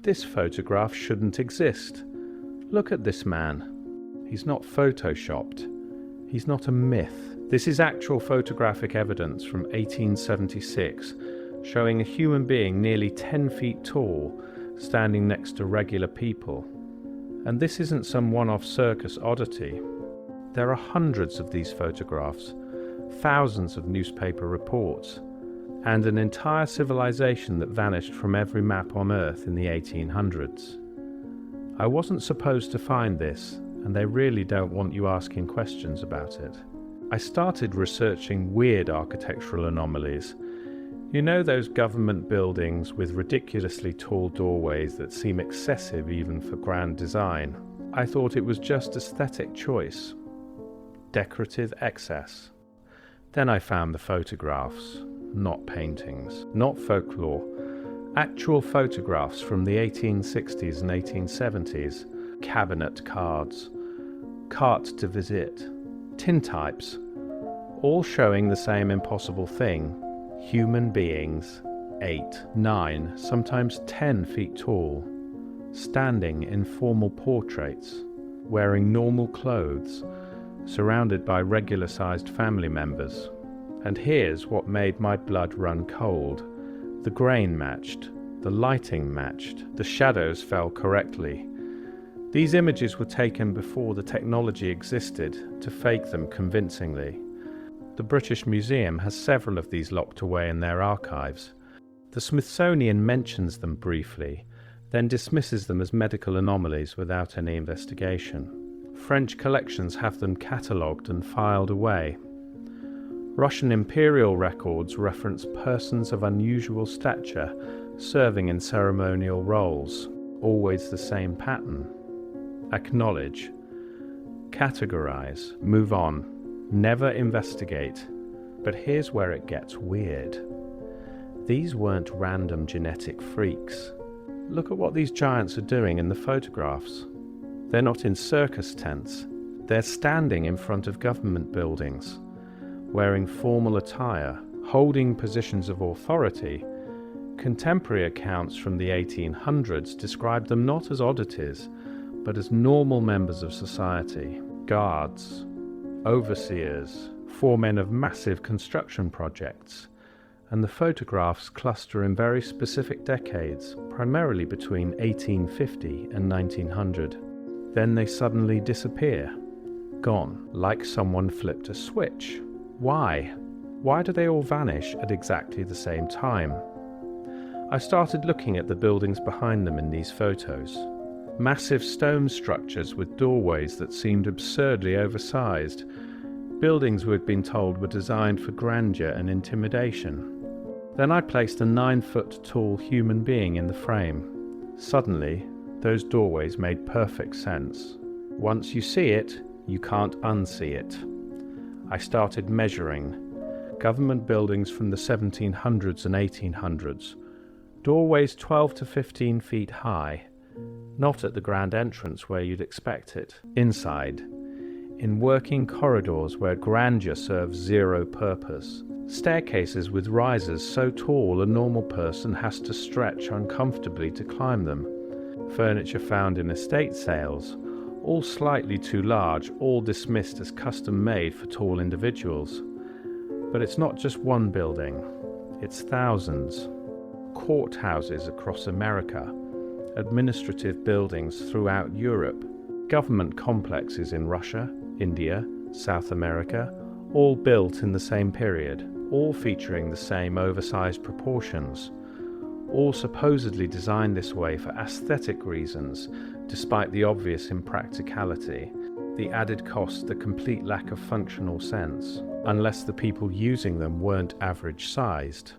This photograph shouldn't exist. Look at this man. He's not photoshopped. He's not a myth. This is actual photographic evidence from 1876, showing a human being nearly 10 feet tall, standing next to regular people. And this isn't some one-off circus oddity. There are hundreds of these photographs, thousands of newspaper reports, and an entire civilization that vanished from every map on Earth in the 1800s. I wasn't supposed to find this, and they really don't want you asking questions about it. I started researching weird architectural anomalies. You know those government buildings with ridiculously tall doorways that seem excessive even for grand design? I thought it was just aesthetic choice. Decorative excess. Then I found the photographs, not paintings, not folklore, actual photographs from the 1860s and 1870s, cabinet cards, carte de visite, tintypes, all showing the same impossible thing. Human beings, 8, 9, sometimes 10 feet tall, standing in formal portraits, wearing normal clothes, surrounded by regular-sized family members. And here's what made my blood run cold. The grain matched, the lighting matched, the shadows fell correctly. These images were taken before the technology existed to fake them convincingly. The British Museum has several of these locked away in their archives. The Smithsonian mentions them briefly, then dismisses them as medical anomalies without any investigation. French collections have them catalogued and filed away. Russian imperial records reference persons of unusual stature serving in ceremonial roles, always the same pattern. Acknowledge, categorize, move on, never investigate. But here's where it gets weird. These weren't random genetic freaks. Look at what these giants are doing in the photographs. They're not in circus tents. They're standing in front of government buildings, wearing formal attire, holding positions of authority. Contemporary accounts from the 1800s describe them not as oddities, but as normal members of society, guards, overseers, foremen of massive construction projects, and the photographs cluster in very specific decades, primarily between 1850 and 1900. Then they suddenly disappear, gone, like someone flipped a switch. Why? Why do they all vanish at exactly the same time? I started looking at the buildings behind them in these photos. Massive stone structures with doorways that seemed absurdly oversized. Buildings we'd been told were designed for grandeur and intimidation. Then I placed a 9-foot tall human being in the frame. Suddenly, those doorways made perfect sense. Once you see it, you can't unsee it. I started measuring. Government buildings from the 1700s and 1800s. Doorways 12 to 15 feet high. Not at the grand entrance where you'd expect it. Inside. In working corridors where grandeur serves zero purpose. Staircases with risers so tall a normal person has to stretch uncomfortably to climb them. Furniture found in estate sales, all slightly too large, all dismissed as custom-made for tall individuals. But it's not just one building, it's thousands. Courthouses across America, administrative buildings throughout Europe, government complexes in Russia, India, South America, all built in the same period, all featuring the same oversized proportions, all supposedly designed this way for aesthetic reasons, despite the obvious impracticality, the added cost, the complete lack of functional sense, unless the people using them weren't average-sized.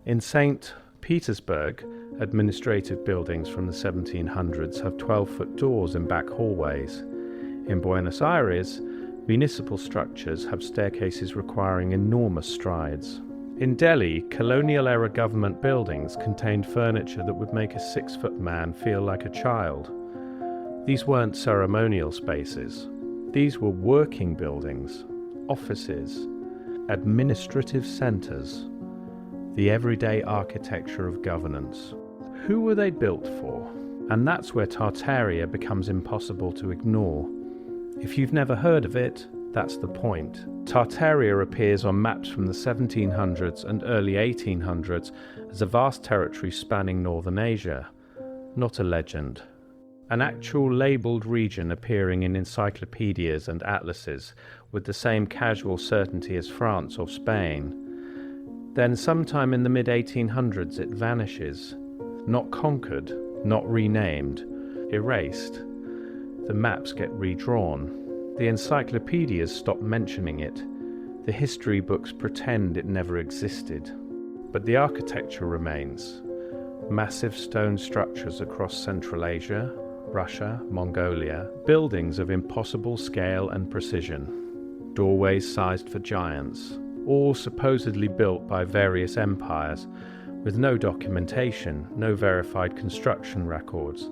In St. Petersburg, administrative buildings from the 1700s have 12-foot doors in back hallways. In Buenos Aires, municipal structures have staircases requiring enormous strides. In Delhi, colonial-era government buildings contained furniture that would make a 6-foot man feel like a child. These weren't ceremonial spaces. These were working buildings, offices, administrative centers, the everyday architecture of governance. Who were they built for? And that's where Tartaria becomes impossible to ignore. If you've never heard of it, that's the point. Tartaria appears on maps from the 1700s and early 1800s as a vast territory spanning northern Asia. Not a legend. An actual labelled region appearing in encyclopedias and atlases with the same casual certainty as France or Spain. Then sometime in the mid-1800s it vanishes. Not conquered, not renamed, erased. The maps get redrawn. The encyclopedias stop mentioning it. The history books pretend it never existed. But the architecture remains. Massive stone structures across Central Asia, Russia, Mongolia, buildings of impossible scale and precision. Doorways sized for giants, all supposedly built by various empires, with no documentation, no verified construction records,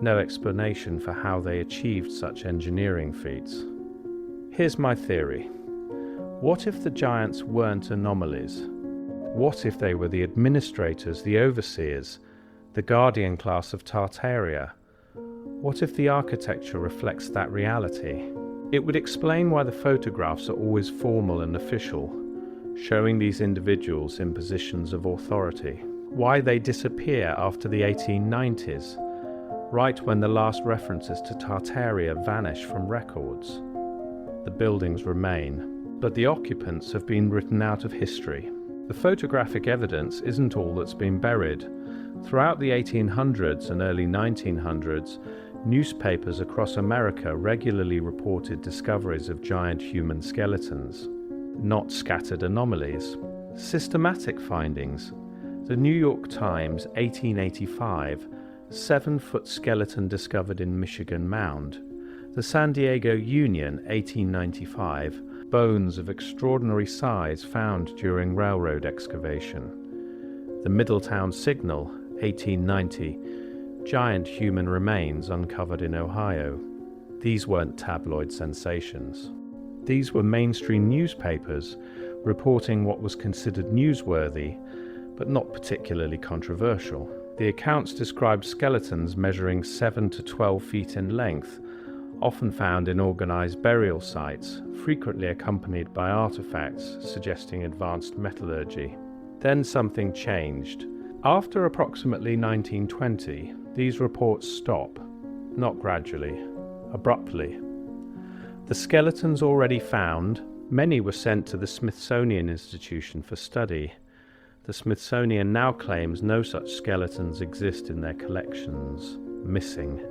no explanation for how they achieved such engineering feats. Here's my theory. What if the giants weren't anomalies? What if they were the administrators, the overseers, the guardian class of Tartaria? What if the architecture reflects that reality? It would explain why the photographs are always formal and official, showing these individuals in positions of authority. Why they disappear after the 1890s, right when the last references to Tartaria vanish from records. The buildings remain, but the occupants have been written out of history. The photographic evidence isn't all that's been buried. Throughout the 1800s and early 1900s, newspapers across America regularly reported discoveries of giant human skeletons, not scattered anomalies. Systematic findings. The New York Times, 1885, 7-foot skeleton discovered in Michigan Mound. The San Diego Union, 1895, bones of extraordinary size found during railroad excavation. The Middletown Signal, 1890, giant human remains uncovered in Ohio. These weren't tabloid sensations. These were mainstream newspapers reporting what was considered newsworthy, but not particularly controversial. The accounts described skeletons measuring 7 to 12 feet in length, often found in organized burial sites, frequently accompanied by artifacts suggesting advanced metallurgy. Then something changed. After approximately 1920, these reports stop, not gradually, abruptly. The skeletons already found, many were sent to the Smithsonian Institution for study. The Smithsonian now claims no such skeletons exist in their collections. Missing,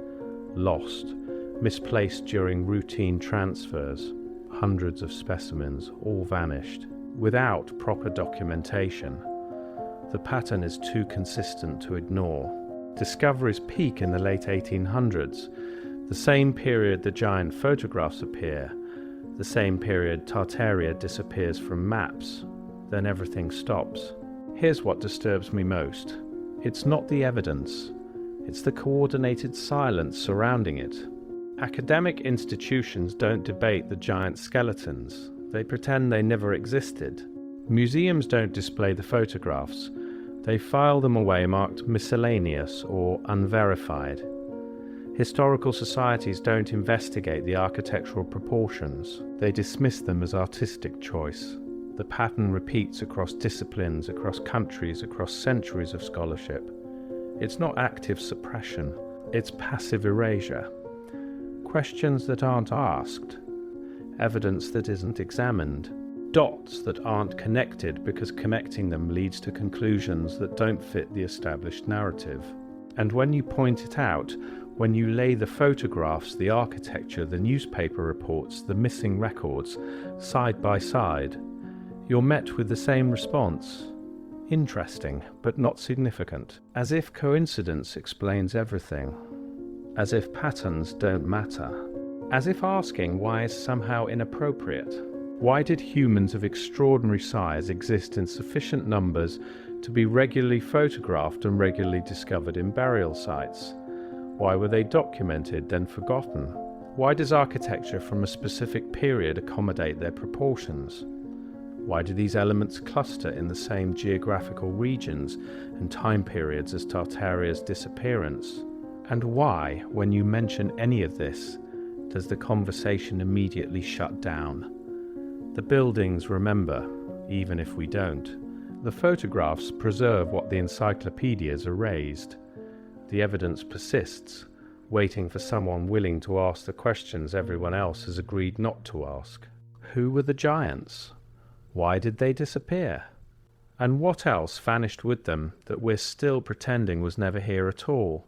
lost, misplaced during routine transfers. Hundreds of specimens, all vanished, without proper documentation. The pattern is too consistent to ignore. Discoveries peak in the late 1800s, the same period the giant photographs appear, the same period Tartaria disappears from maps. Then everything stops. Here's what disturbs me most. It's not the evidence, it's the coordinated silence surrounding it. Academic institutions don't debate the giant skeletons. They pretend they never existed. Museums don't display the photographs. They file them away marked miscellaneous or unverified. Historical societies don't investigate the architectural proportions. They dismiss them as artistic choice. The pattern repeats across disciplines, across countries, across centuries of scholarship. It's not active suppression, it's passive erasure. Questions that aren't asked, evidence that isn't examined, dots that aren't connected because connecting them leads to conclusions that don't fit the established narrative. And when you point it out, when you lay the photographs, the architecture, the newspaper reports, the missing records, side by side, you're met with the same response. Interesting, but not significant. As if coincidence explains everything. As if patterns don't matter. As if asking why is somehow inappropriate. Why did humans of extraordinary size exist in sufficient numbers to be regularly photographed and regularly discovered in burial sites? Why were they documented, then forgotten? Why does architecture from a specific period accommodate their proportions? Why do these elements cluster in the same geographical regions and time periods as Tartaria's disappearance? And why, when you mention any of this, does the conversation immediately shut down? The buildings remember, even if we don't. The photographs preserve what the encyclopedias erased. The evidence persists, waiting for someone willing to ask the questions everyone else has agreed not to ask. Who were the giants? Why did they disappear? And what else vanished with them that we're still pretending was never here at all?